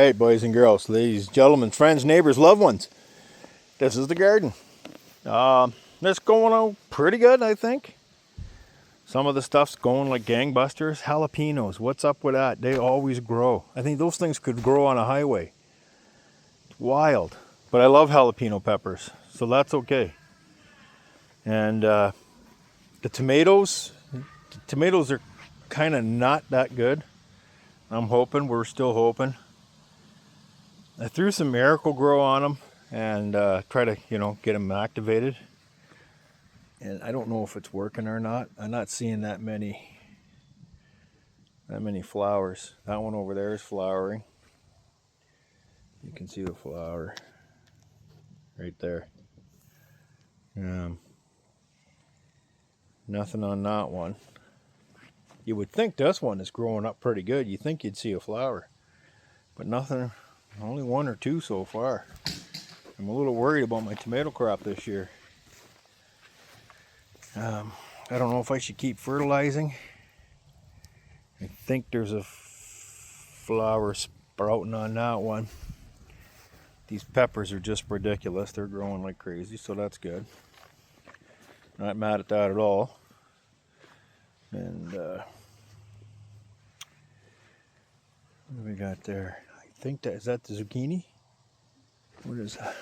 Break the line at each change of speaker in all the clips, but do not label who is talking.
right, boys and girls, ladies, gentlemen, friends, neighbors, loved ones. This is the garden. It's going on pretty good, I think. Some of the stuff's going like gangbusters. Jalapenos, what's up with that? They always grow. I think those things could grow on a highway. It's wild. But I love jalapeno peppers, so that's okay. And the tomatoes are kind of not that good. We're still hoping. I threw some Miracle-Gro on them and try to, get them activated. And I don't know if it's working or not. I'm not seeing that many flowers. That one over there is flowering. You can see the flower right there. Nothing on that one. You would think this one is growing up pretty good. You think you'd see a flower, but nothing. Only one or two so far. I'm a little worried about my tomato crop this year. I don't know if I should keep fertilizing. I think there's a flower sprouting on that one. These peppers are just ridiculous. They're growing like crazy, so that's good. Not mad at that at all. And what do we got there? I think is that the zucchini? What is that?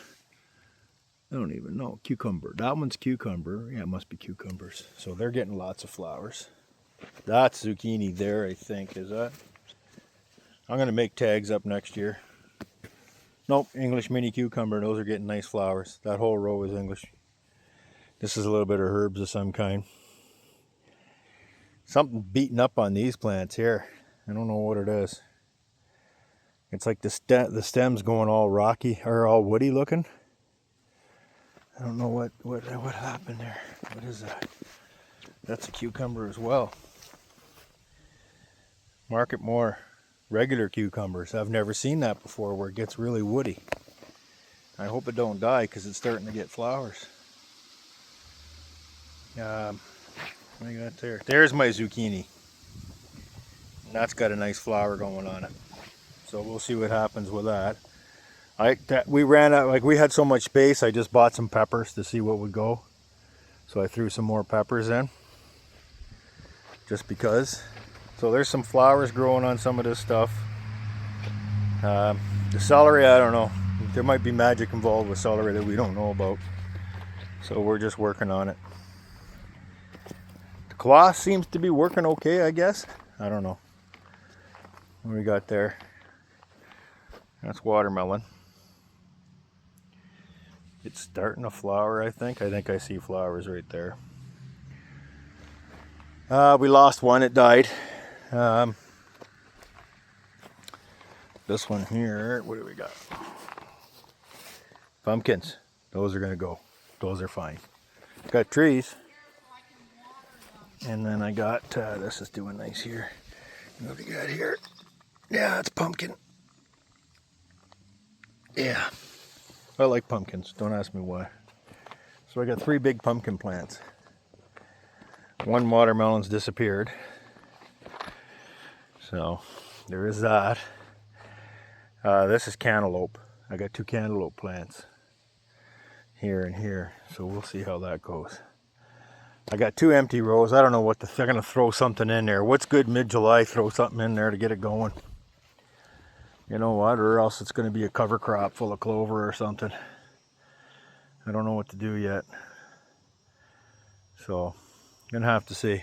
I don't even know. Cucumber. That one's cucumber. Yeah, it must be cucumbers. So they're getting lots of flowers. That's zucchini there, I think. Is that? I'm going to make tags up next year. Nope, English mini cucumber. Those are getting nice flowers. That whole row is English. This is a little bit of herbs of some kind. Something beaten up on these plants here. I don't know what it is. It's like the stem's going all rocky or all woody looking. I don't know what happened there. What is that? That's a cucumber as well. Market more regular cucumbers. I've never seen that before where it gets really woody. I hope it don't die because it's starting to get flowers. What do you got there? There's my zucchini. And that's got a nice flower going on it. So we'll see what happens with that. We ran out, like we had so much space, I just bought some peppers to see what would go. So I threw some more peppers in. Just because. So there's some flowers growing on some of this stuff. The celery, I don't know. There might be magic involved with celery that we don't know about. So we're just working on it. The cloth seems to be working okay, I guess. I don't know. What we got there? That's watermelon. It's starting to flower, I think. I think I see flowers right there. We lost one, it died. This one here, what do we got? Pumpkins. Those are gonna go. Those are fine. Got trees. And then I got, this is doing nice here. What do we got here? Yeah, it's pumpkin. Yeah, I like pumpkins. Don't ask me why. So I got 3 big pumpkin plants. One watermelon's disappeared. So there is that. This is cantaloupe. I got 2 cantaloupe plants here and here. So we'll see how that goes. I got 2 empty rows. I don't know what they're going to throw something in there. What's good mid-July? Throw something in there to get it going. You know what, or else it's going to be a cover crop full of clover or something. I don't know what to do yet. So, gonna have to see.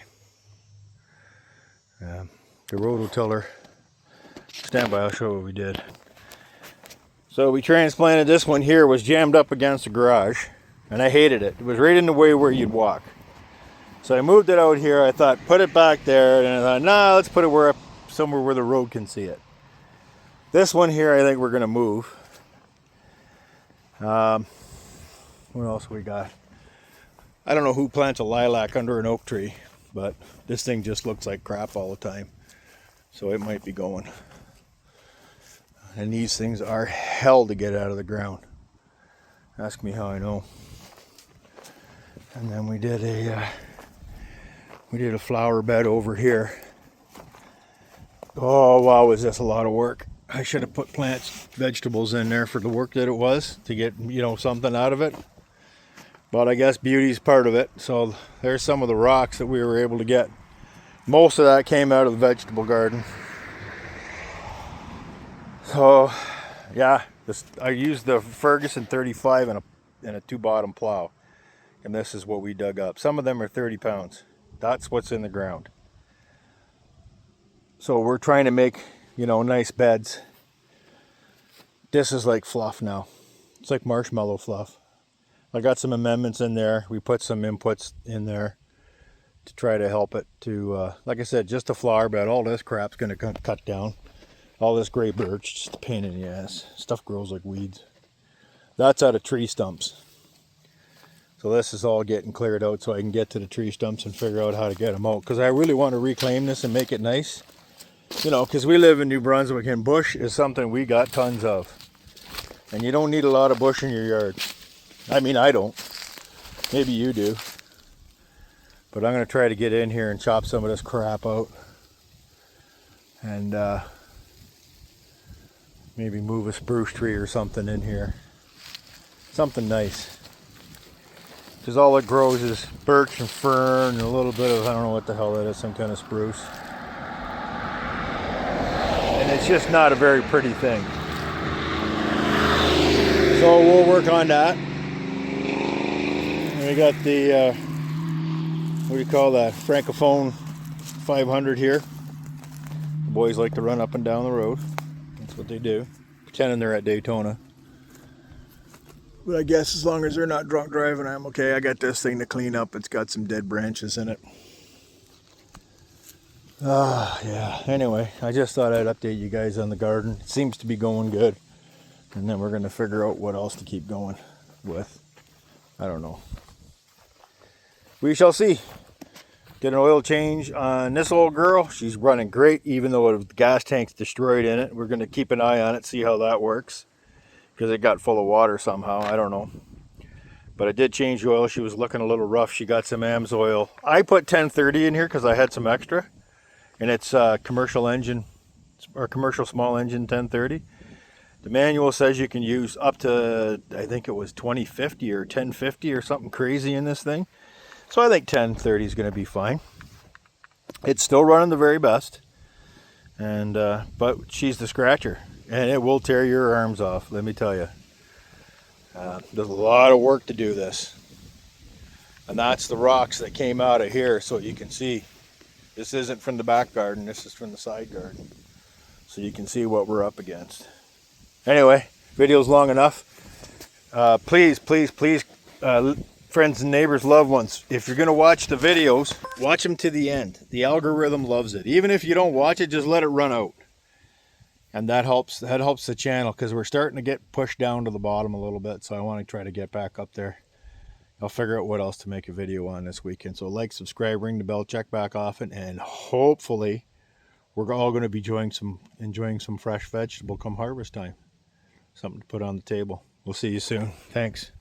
The rototiller. Stand by, I'll show you what we did. So we transplanted this one here, was jammed up against the garage, and I hated it. It was right in the way where you'd walk. So I moved it out here. I thought, put it back there, and I thought, nah, let's put it somewhere where the road can see it. This one here, I think we're going to move. What else we got? I don't know who plants a lilac under an oak tree, but this thing just looks like crap all the time. So it might be going. And these things are hell to get out of the ground. Ask me how I know. And then we did a flower bed over here. Oh wow, was this a lot of work. I should have put vegetables in there for the work that it was to get, you know, something out of it. But I guess beauty's part of it. So there's some of the rocks that we were able to get. Most of that came out of the vegetable garden. So yeah, I used the Ferguson 35 in a 2-bottom plow. And this is what we dug up. Some of them are 30 pounds. That's what's in the ground. So we're trying to make, you know, nice beds. This is like fluff now. It's like marshmallow fluff. I got some amendments in there. We put some inputs in there to try to help it to, like I said, just a flower bed. All this crap's going to cut down. All this gray birch, just a pain in the ass. Stuff grows like weeds. That's out of tree stumps. So this is all getting cleared out so I can get to the tree stumps and figure out how to get them out. Because I really want to reclaim this and make it nice. You know, because we live in New Brunswick and bush is something we got tons of. And you don't need a lot of bush in your yard. I mean, I don't. Maybe you do. But I'm going to try to get in here and chop some of this crap out. And maybe move a spruce tree or something in here. Something nice. Because all it grows is birch and fern and a little bit of, I don't know what the hell that is, some kind of spruce. And it's just not a very pretty thing. So we'll work on that. And we got the, what do you call that, Francophone 500 here. The boys like to run up and down the road. That's what they do. Pretending they're at Daytona. But I guess as long as they're not drunk driving, I'm okay. I got this thing to clean up. It's got some dead branches in it. Yeah. Anyway, I just thought I'd update you guys on the garden. It seems to be going good. And then we're going to figure out what else to keep going with. I don't know. We shall see. Get an oil change on this old girl. She's running great, even though the gas tank's destroyed in it. We're going to keep an eye on it, see how that works. Because it got full of water somehow. I don't know. But I did change oil. She was looking a little rough. She got some AMSOIL. I put 1030 in here because I had some extra. And it's commercial engine, or commercial small engine 1030. The manual says you can use up to, I think it was 2050 or 1050 or something crazy in this thing. So I think 1030 is going to be fine. It's still running the very best. And but she's the scratcher. And it will tear your arms off, let me tell you. There's a lot of work to do this. And that's the rocks that came out of here, so you can see. This isn't from the back garden, this is from the side garden. So you can see what we're up against. Anyway, video's long enough. Please, friends and neighbors, loved ones, if you're going to watch the videos, watch them to the end. The algorithm loves it. Even if you don't watch it, just let it run out. And that helps the channel because we're starting to get pushed down to the bottom a little bit. So I want to try to get back up there. I'll figure out what else to make a video on this weekend. So like, subscribe, ring the bell, check back often. And hopefully we're all going to be enjoying some fresh vegetable come harvest time. Something to put on the table. We'll see you soon. Thanks.